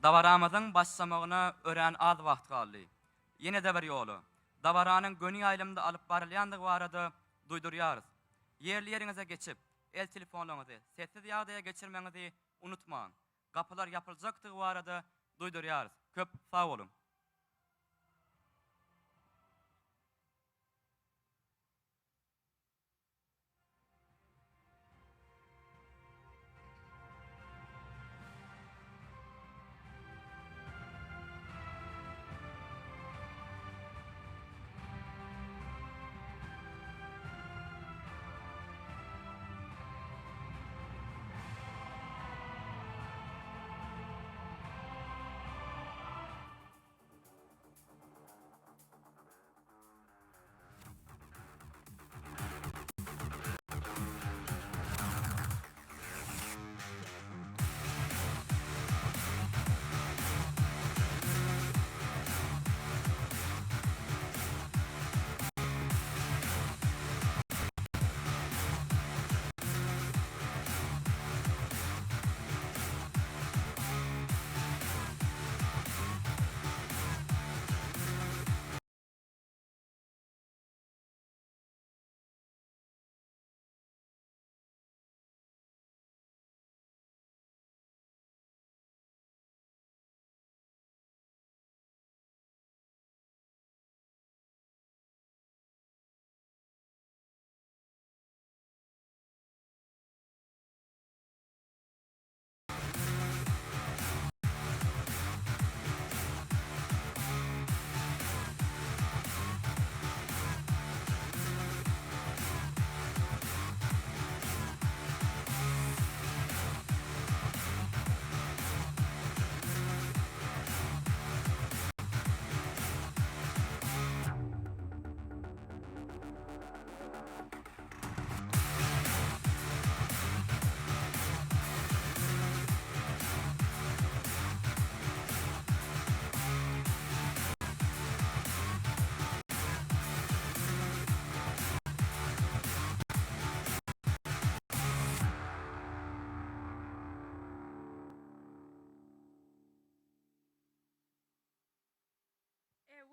Davaramyzyň başlamagyna ören az wagt galdy. Ýene-de bir ýolu. Davaranyň göni aýlymynda alyp barylýandygy barada duýdurýarys. Yerli ýeriňize geçip, el telefonlaryňyzy sessiz ýagdaýa geçirmeňizi unutmaň. Gapylar ýapyljakdygy barada duýdurýarys. Köp sag bolun.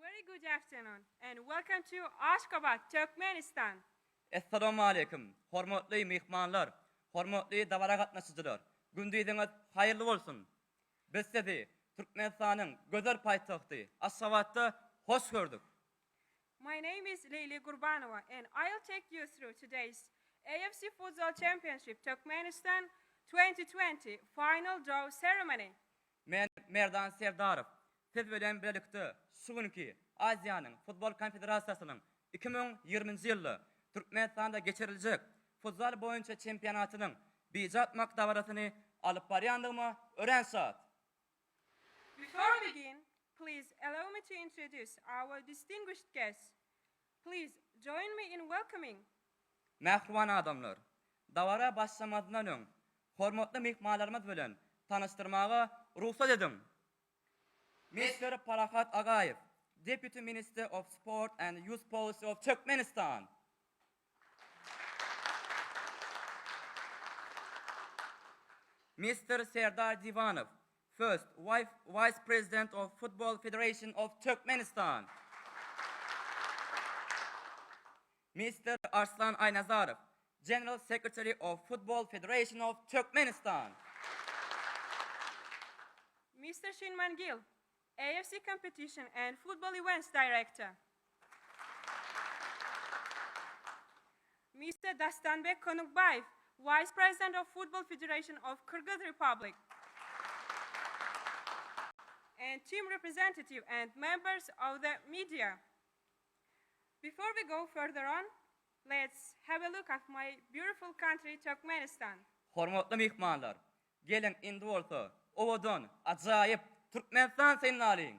Very good afternoon and welcome to Ashgabat, Turkmenistan. Assalamu alaykum. Hormatly mehmanlar, hormatly dawara gatnaşyjylar. Gündüziňiz haýyrly bolsun. Biz sizi Türkmenistanyň gözel paýtagty Ashgabatda hoş gördük. My name is Leyla Gurbanova and I'll take you through today's AFC Futsal Championship Turkmenistan 2020 final draw ceremony. Men Merdan Serdarov. Siz bilen birlikde şu günkü Aziýanyň Futbol Konfederasiýasynyň 2020-nji ýylda Türkmenistanda geçiriljek futsal boýunça çempionatynyň bijat maktabarasyny alyp barýandygymy örenşat. Before we begin, please allow me to introduce our distinguished guests. Please join me in welcoming. Mähruman adamlar, dawara başlamazdan öň hormatly mehmanlarymyz bilen tanıştyrmaga ruhsat edin. Mr. Parahat Agayev, Deputy Minister of Sport and Youth Policy of Turkmenistan. Mr. Serdar Divanov, First Vice President of Football Federation of Turkmenistan. Mr. Arslan Aynazarov, General Secretary of Football Federation of Turkmenistan. Mr. Shinman Gil, AFC Competition and Football Events Director. Mr. Dastanbek Konukbayev, Vice President of Football Federation of Kyrgyz Republic. And team representative and members of the media. Before we go further on, let's have a look at my beautiful country, Turkmenistan. Hormatly mehmanlar, gelin indi bolsa, owadan ajaýyp Türkmenistan senin alyň.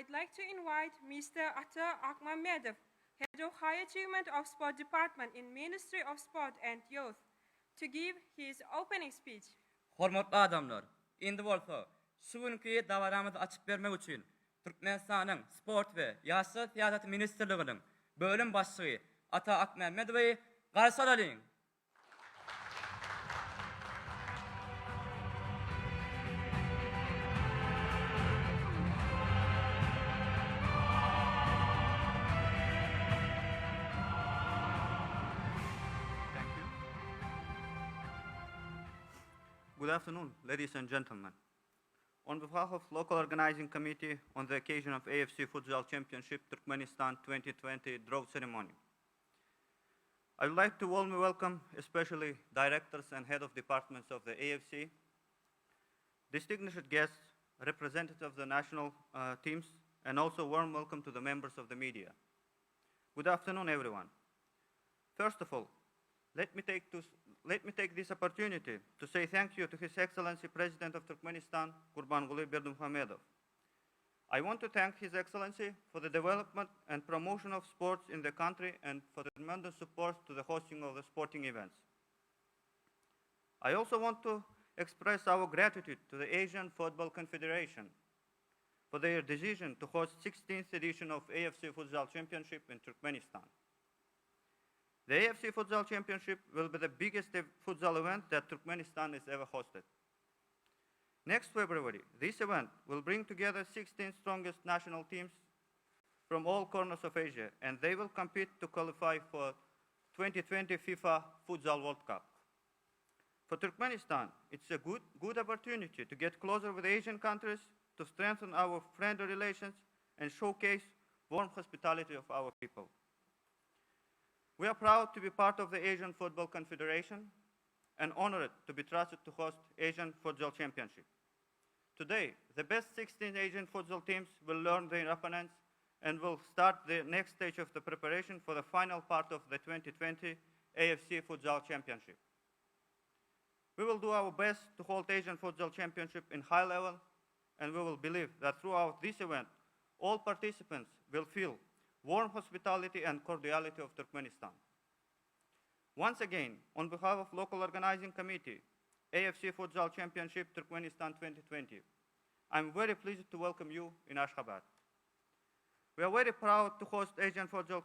I'd like to invite Mr. Ata Akmamedov, Head of High Achievement of Sport Department in Ministry of Sport and Youth, to give his opening speech. Hormatly adamlar, indi bolsa, şu günkü davaramyzy açyp bermek üçin Türkmenistanyň Sport we Ýaşlar Siýasaty Ministrliginiň bölüm başlygy Ata Akmammedowy garşy alyň. Good afternoon, ladies and gentlemen. On behalf of local organizing committee on the occasion of AFC Futsal Championship Turkmenistan 2020 draw ceremony, I would like to warmly welcome especially directors and head of departments of the AFC, distinguished guests, representatives of the national teams, and also warm welcome to the members of the media. Good afternoon, everyone. First of all, let me take this opportunity to say thank you to His Excellency President of Turkmenistan, Gurbanguly Berdimuhamedov. I want to thank His Excellency for the development and promotion of sports in the country and for the tremendous support to the hosting of the sporting events. I also want to express our gratitude to the Asian Football Confederation for their decision to host 16th edition of AFC Futsal Championship in Turkmenistan. The AFC Futsal Championship will be the biggest futsal event that Turkmenistan has ever hosted. Next February, this event will bring together 16 strongest national teams from all corners of Asia, and they will compete to qualify for 2020 FIFA Futsal World Cup. For Turkmenistan, it's a good opportunity to get closer with Asian countries, to strengthen our friendly relations, and showcase warm hospitality of our people. We are proud to be part of the Asian Football Confederation and honored to be trusted to host Asian Futsal Championship. Today, the best 16 Asian futsal teams will learn their opponents and will start the next stage of the preparation for the final part of the 2020 AFC Futsal Championship. We will do our best to hold Asian Futsal Championship in high level, and we will believe that throughout this event, all participants will feel warm hospitality and cordiality of Turkmenistan. Once again, on behalf of local organizing committee, AFC Futsal Championship Turkmenistan 2020, I'm very pleased to welcome you in Ashgabat. We are very proud to host Asian Futsal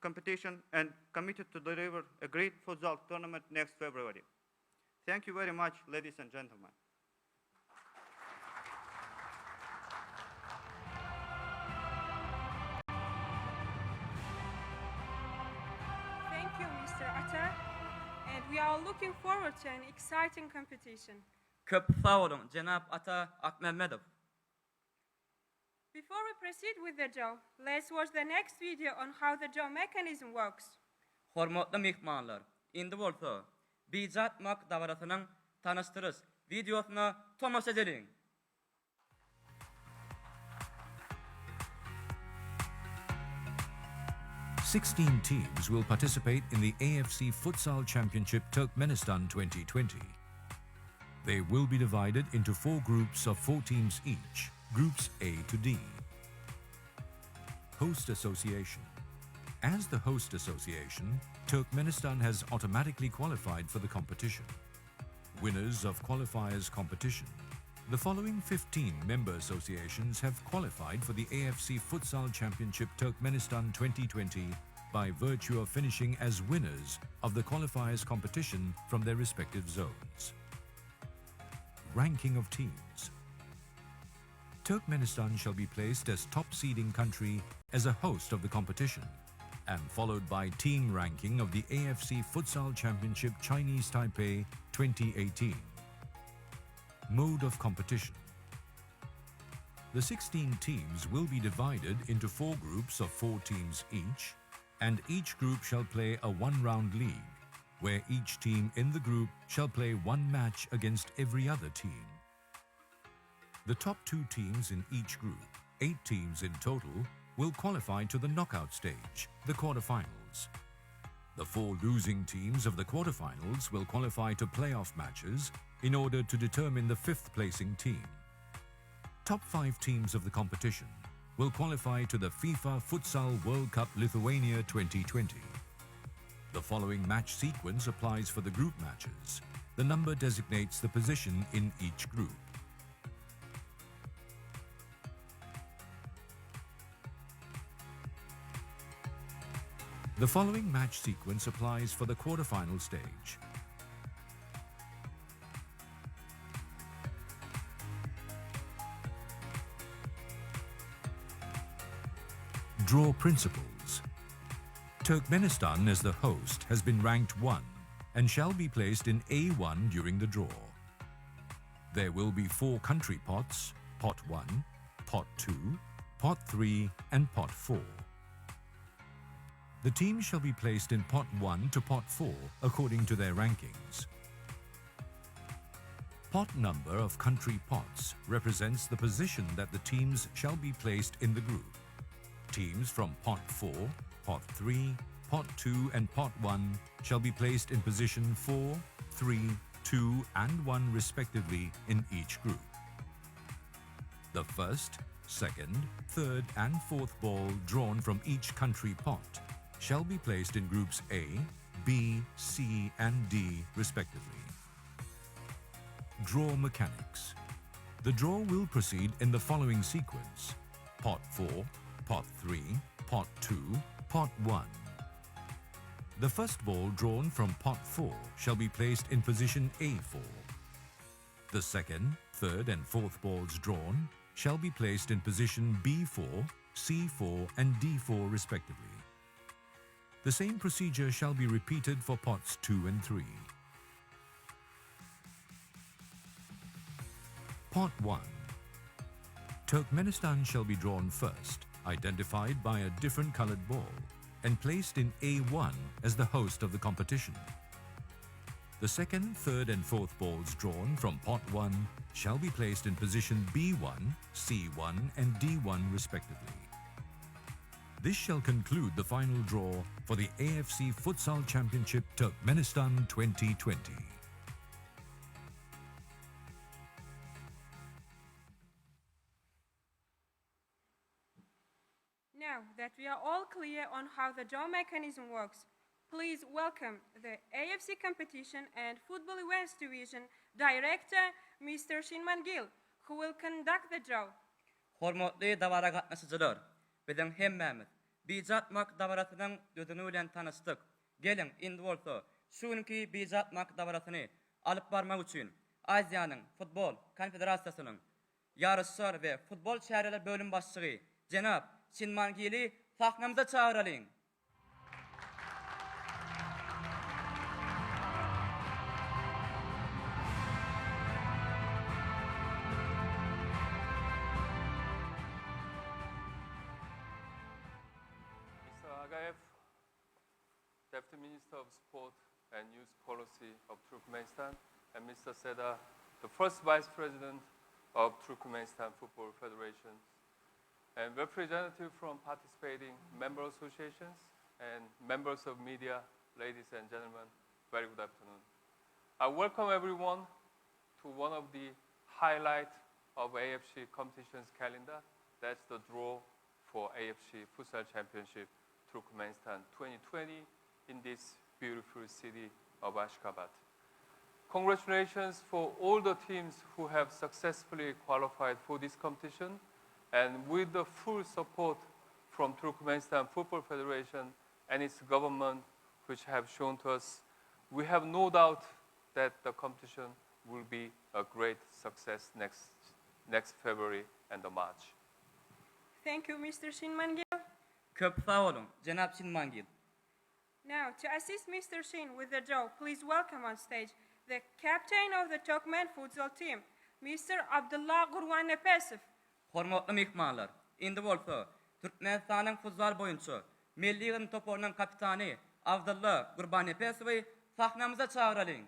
competition and committed to deliver a great futsal tournament next February. Thank you very much, ladies and gentlemen. Thank you, Mr. Ata, and we are looking forward to an exciting competition. Köp sağ olun, Cenab Ata Akmamedov. Before we proceed with the draw, let's watch the next video on how the draw mechanism works. Hormatly mehmanlar, indi bolsa, Bijat Mak davarasynyň tanıştyrys videosyna tomaşa edeliň. Sixteen teams will participate in the AFC Futsal Championship Turkmenistan 2020. They will be divided into 4 groups of 4 teams each, groups A to D. Host Association. As the host association, Turkmenistan has automatically qualified for the competition. Winners of qualifiers competition. The following 15 member associations have qualified for the AFC Futsal Championship Turkmenistan 2020 by virtue of finishing as winners of the qualifiers competition from their respective zones. Ranking of teams. Turkmenistan shall be placed as top seeding country as a host of the competition, and followed by team ranking of the AFC Futsal Championship Chinese Taipei 2018. Mode of competition. The 16 teams will be divided into 4 groups of 4 teams each, and each group shall play a 1-round league, where each team in the group shall play 1 match against every other team. The top 2 teams in each group, 8 teams in total, will qualify to the knockout stage, the quarterfinals. The 4 losing teams of the quarterfinals will qualify to playoff matches in order to determine the 5th placing team. Top 5 teams of the competition will qualify to the FIFA Futsal World Cup Lithuania 2020. The following match sequence applies for the group matches. The number designates the position in each group. The following match sequence applies for the quarter-final stage. Draw principles. Turkmenistan, as the host, has been ranked 1 and shall be placed in A1 during the draw. There will be 4 country pots, pot 1, pot 2, pot 3 and pot 4. The teams shall be placed in pot 1 to pot 4 according to their rankings. Pot number of country pots represents the position that the teams shall be placed in the group. Teams from pot 4, pot 3, pot 2 and pot 1 shall be placed in position 4, 3, 2 and 1 respectively in each group. The first, second, third and fourth ball drawn from each country pot shall be placed in groups A, B, C and D respectively. Draw mechanics. The draw will proceed in the following sequence: pot 4, pot 3, pot 2, pot 1. The first ball drawn from pot 4 shall be placed in position A4. The second, third and fourth balls drawn shall be placed in position B4, C4 and D4 respectively. The same procedure shall be repeated for pots 2 and 3. Pot 1. Turkmenistan shall be drawn first, identified by a different colored ball, and placed in A1 as the host of the competition. The second, third and fourth balls drawn from pot 1 shall be placed in position B1, C1 and D1 respectively. This shall conclude the final draw for the AFC Futsal Championship Turkmenistan 2020. Now that we are all clear on how the draw mechanism works, please welcome the AFC Competition and Football Events Division Director, Mr. Shinman Gill, who will conduct the draw. Hormatly davara gatnaşyjylar, biziň hemmemiz bijatmak davarasynyň düdüni bilen tanışdyk. Gelin indi bolsa şu günki bijatmak davarasyny alyp barmak üçin Aziýanyň Futbol Konfederasiýasynyň yarışlar we futbol şäherler bölüm başçygy Jenap Shinman Gill'i sahnamyza çağıralyň. Deputy Minister of Sport and Youth Policy of Turkmenistan, and Mr. Seda, the first Vice President of Turkmenistan Football Federation, and representatives from participating member associations and members of media, ladies and gentlemen, very good afternoon. I welcome everyone to one of the highlights of AFC competitions calendar. That's the draw for AFC Futsal Championship Turkmenistan 2020 in this beautiful city of Ashgabat. Congratulations for all the teams who have successfully qualified for this competition, and with the full support from Turkmenistan Football Federation and its government, which have shown to us, we have no doubt that the competition will be a great success next February and March. Thank you, Mr. Shinman Gill. Köp sağ olun, Jenap Shinman Gill. Now, to assist Mr. Shin with the draw, please welcome on stage the captain of the Turkmen futsal team, Mr. Abdullah Gurwanepesov. Hormatly mehmanlar, indi bolsa Türkmenistanyň futsal boýunça milli topunyň kapitany Abdullah Gurbanepesowy sahnamyza çağıralyň.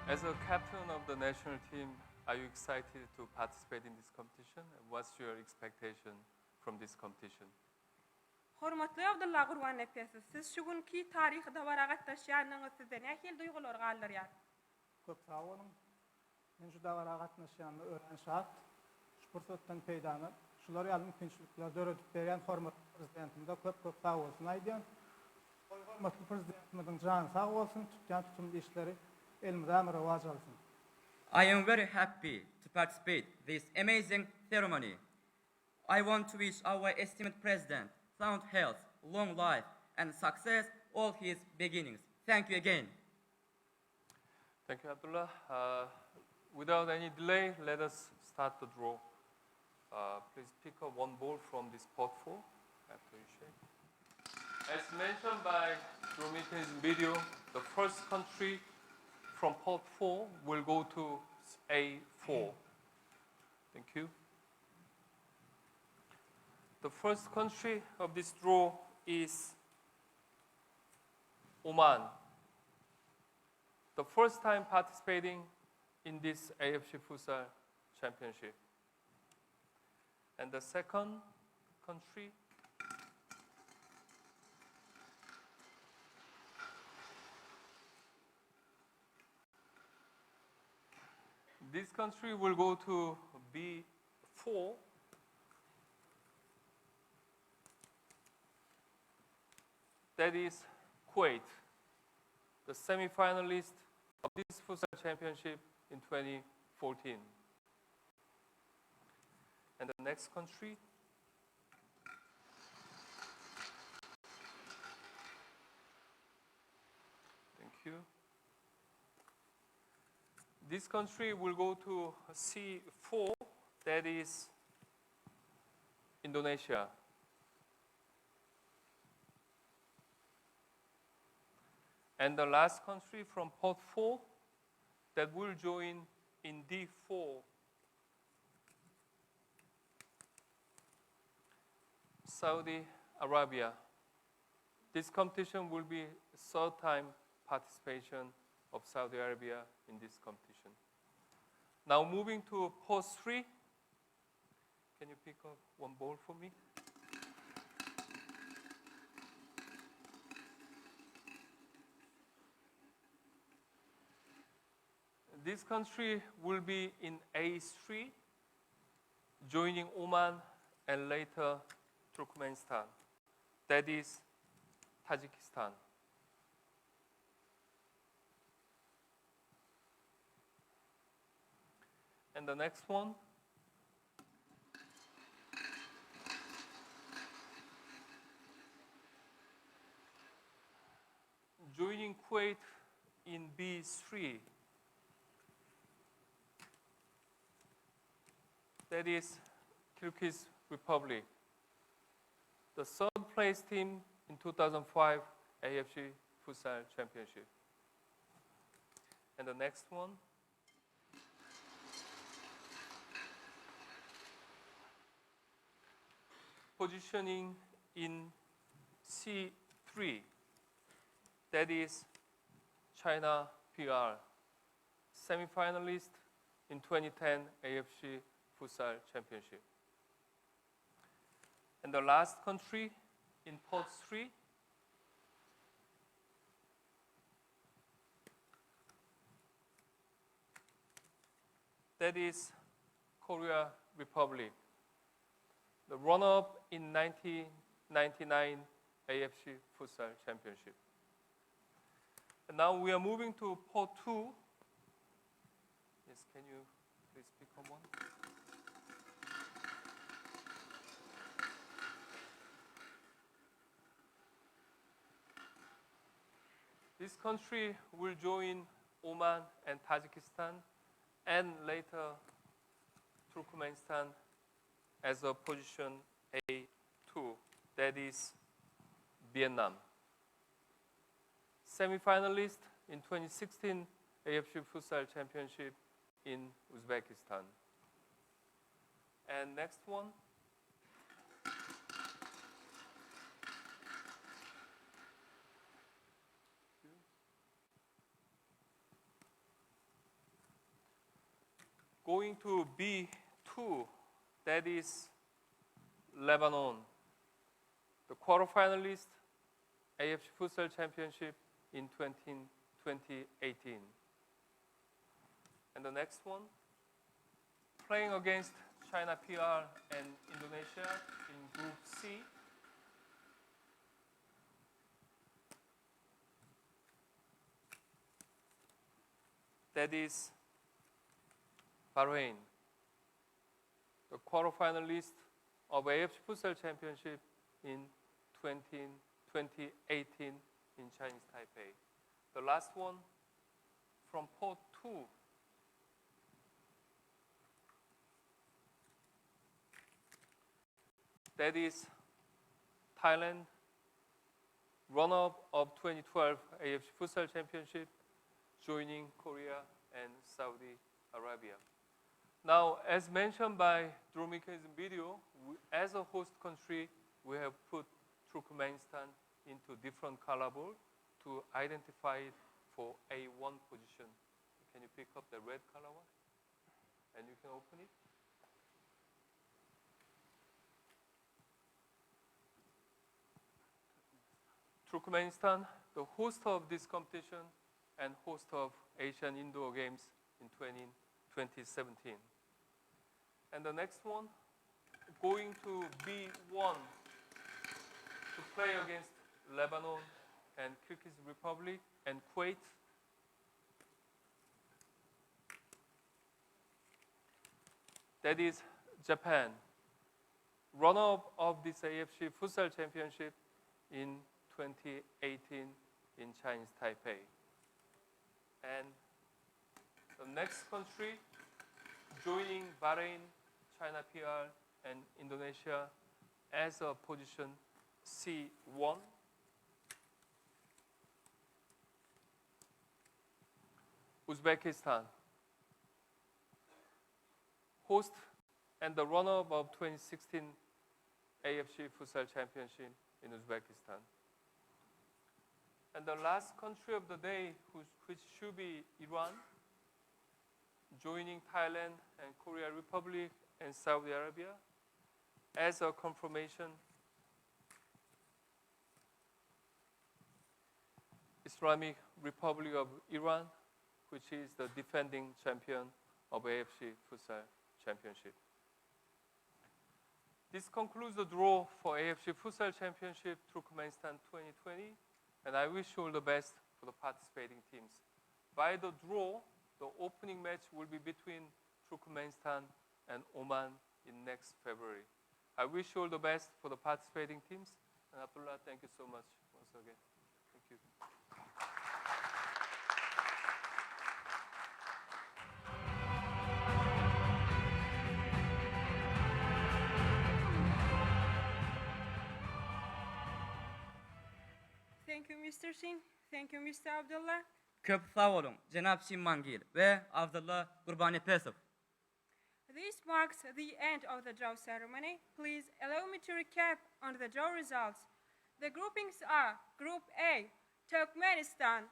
As a captain of the national team, are you excited to participate in this competition? And what's your expectation from this competition? Hormatly Abdullah Gurban Nepesi, siz şu günkü tarih dabara gatnaşýanyňyz sizde nähil duýgular galdyrýar? Köp sağ olun. Men şu davara gatnaşýanly öğrenşat, şu pursatdan peýdanyp, şular ýaly mümkinçilikler döredip berýän hormat prezidentimize köp sağ olsun aýdýan. Hormatly prezidentimizin jany sağ bolsun, tutýan tutumly işleri elimize rewaj alsın. I am very happy to participate this amazing ceremony. I want to wish our esteemed president sound health, long life, and success all his beginnings. Thank you again. Thank you, Abdullah. Without any delay, let us start the draw. Please pick up one ball from this pot 4 after you shake. As mentioned by draw mechanism video, the first country from pot 4 will go to A4. Thank you. The first country of this draw is Oman. The first time participating in this AFC Futsal Championship. And the second country this country will go to B4. That is Kuwait, the semi-finalist of this Futsal Championship in 2014. And the next country thank you. This country will go to C4, that is Indonesia. And the last country from pot 4 that will join in D4, Saudi Arabia. This competition will be third time participation of Saudi Arabia in this competition. Now moving to pot 3. Can you pick up one ball for me? This country will be in A3, joining Oman and later Turkmenistan. That is Tajikistan. And the next one, joining Kuwait in B3. That is Kyrgyz Republic, the third place team in 2005 AFC Futsal Championship. And the next one, positioning in C3, that is China PR, semi-finalist in 2010 AFC Futsal Championship. And the last country in pot 3, that is Korea Republic, the runner-up in 1999 AFC Futsal Championship. And now we are moving to pot 2. Yes, can you please pick up one? This country will join Oman and Tajikistan and later Turkmenistan as a position A2, that is Vietnam. Semi-finalist in 2016 AFC Futsal Championship in Uzbekistan. And next one. Going to B2, that is Lebanon. the quarterfinalist AFC Futsal Championship in 2018. And the next one, playing against China PR and Indonesia in Group C. That is Bahrain, the quarterfinalist of AFC Futsal Championship in 2018 in Chinese Taipei. The last one from Port 2. That is Thailand, runner-up of 2012 AFC Futsal Championship, joining Korea and Saudi Arabia. Now, as mentioned by Dromika's video, as a host country, we have put Turkmenistan into different color board to identify it for A1 position. Can you pick up the red color one? And you can open it. Turkmenistan, the host of this competition and host of Asian Indoor Games in 2017. And the next one, going to B1 to play against Lebanon and Kyrgyz Republic and Kuwait. That is Japan, runner-up of this AFC Futsal Championship in 2018 in Chinese Taipei. And the next country joining Bahrain, China PR, and Indonesia as a position C1. Uzbekistan, host and the runner-up of 2016 AFC Futsal Championship in Uzbekistan. And the last country of the day, which should be Iran, joining Thailand and Korea Republic and Saudi Arabia as a confirmation. Islamic Republic of Iran, which is the defending champion of AFC Futsal Championship. This concludes the draw for AFC Futsal Championship Turkmenistan 2020, and I wish you all the best for the participating teams. By the draw, the opening match will be between Turkmenistan and Oman in next February. I wish you all the best for the participating teams. And Abdullah, thank you so much once again. Thank you. Thank you, Mr. Singh. Thank you, Mr. Abdullah. Köp sağ olun Cenab Şimmangil ve Abdullah Qurbanipesov. This marks the end of the draw ceremony. Please allow me to recap on the draw results. The groupings are Group A, Turkmenistan,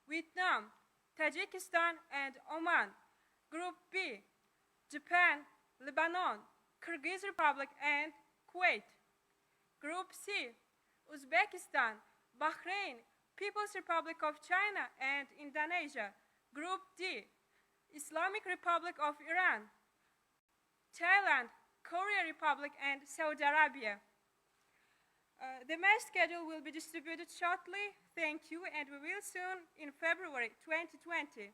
Vietnam, Tajikistan, and Oman. Group B, Japan, Lebanon, Kyrgyz Republic, and Kuwait. Group C, Uzbekistan, Bahrain, People's Republic of China, and Indonesia. Group D, Islamic Republic of Iran, Thailand, Korea Republic, and Saudi Arabia. The match schedule will be distributed shortly. Thank you, and we will soon in February 2020.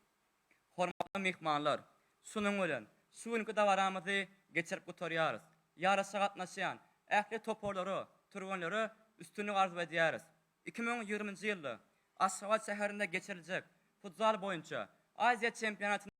Hormatly mehmanlar, şunun bilen şuňky dawaramyzy geçirip gutarýarys. Ýaraşa gatnaşýan ähli toporlary, turgunlary üstünlük arzu edýäris. 2020-nji ýylda Aşgabat şäherinde geçiriljek futsal boýunça Aziýa çempionatyny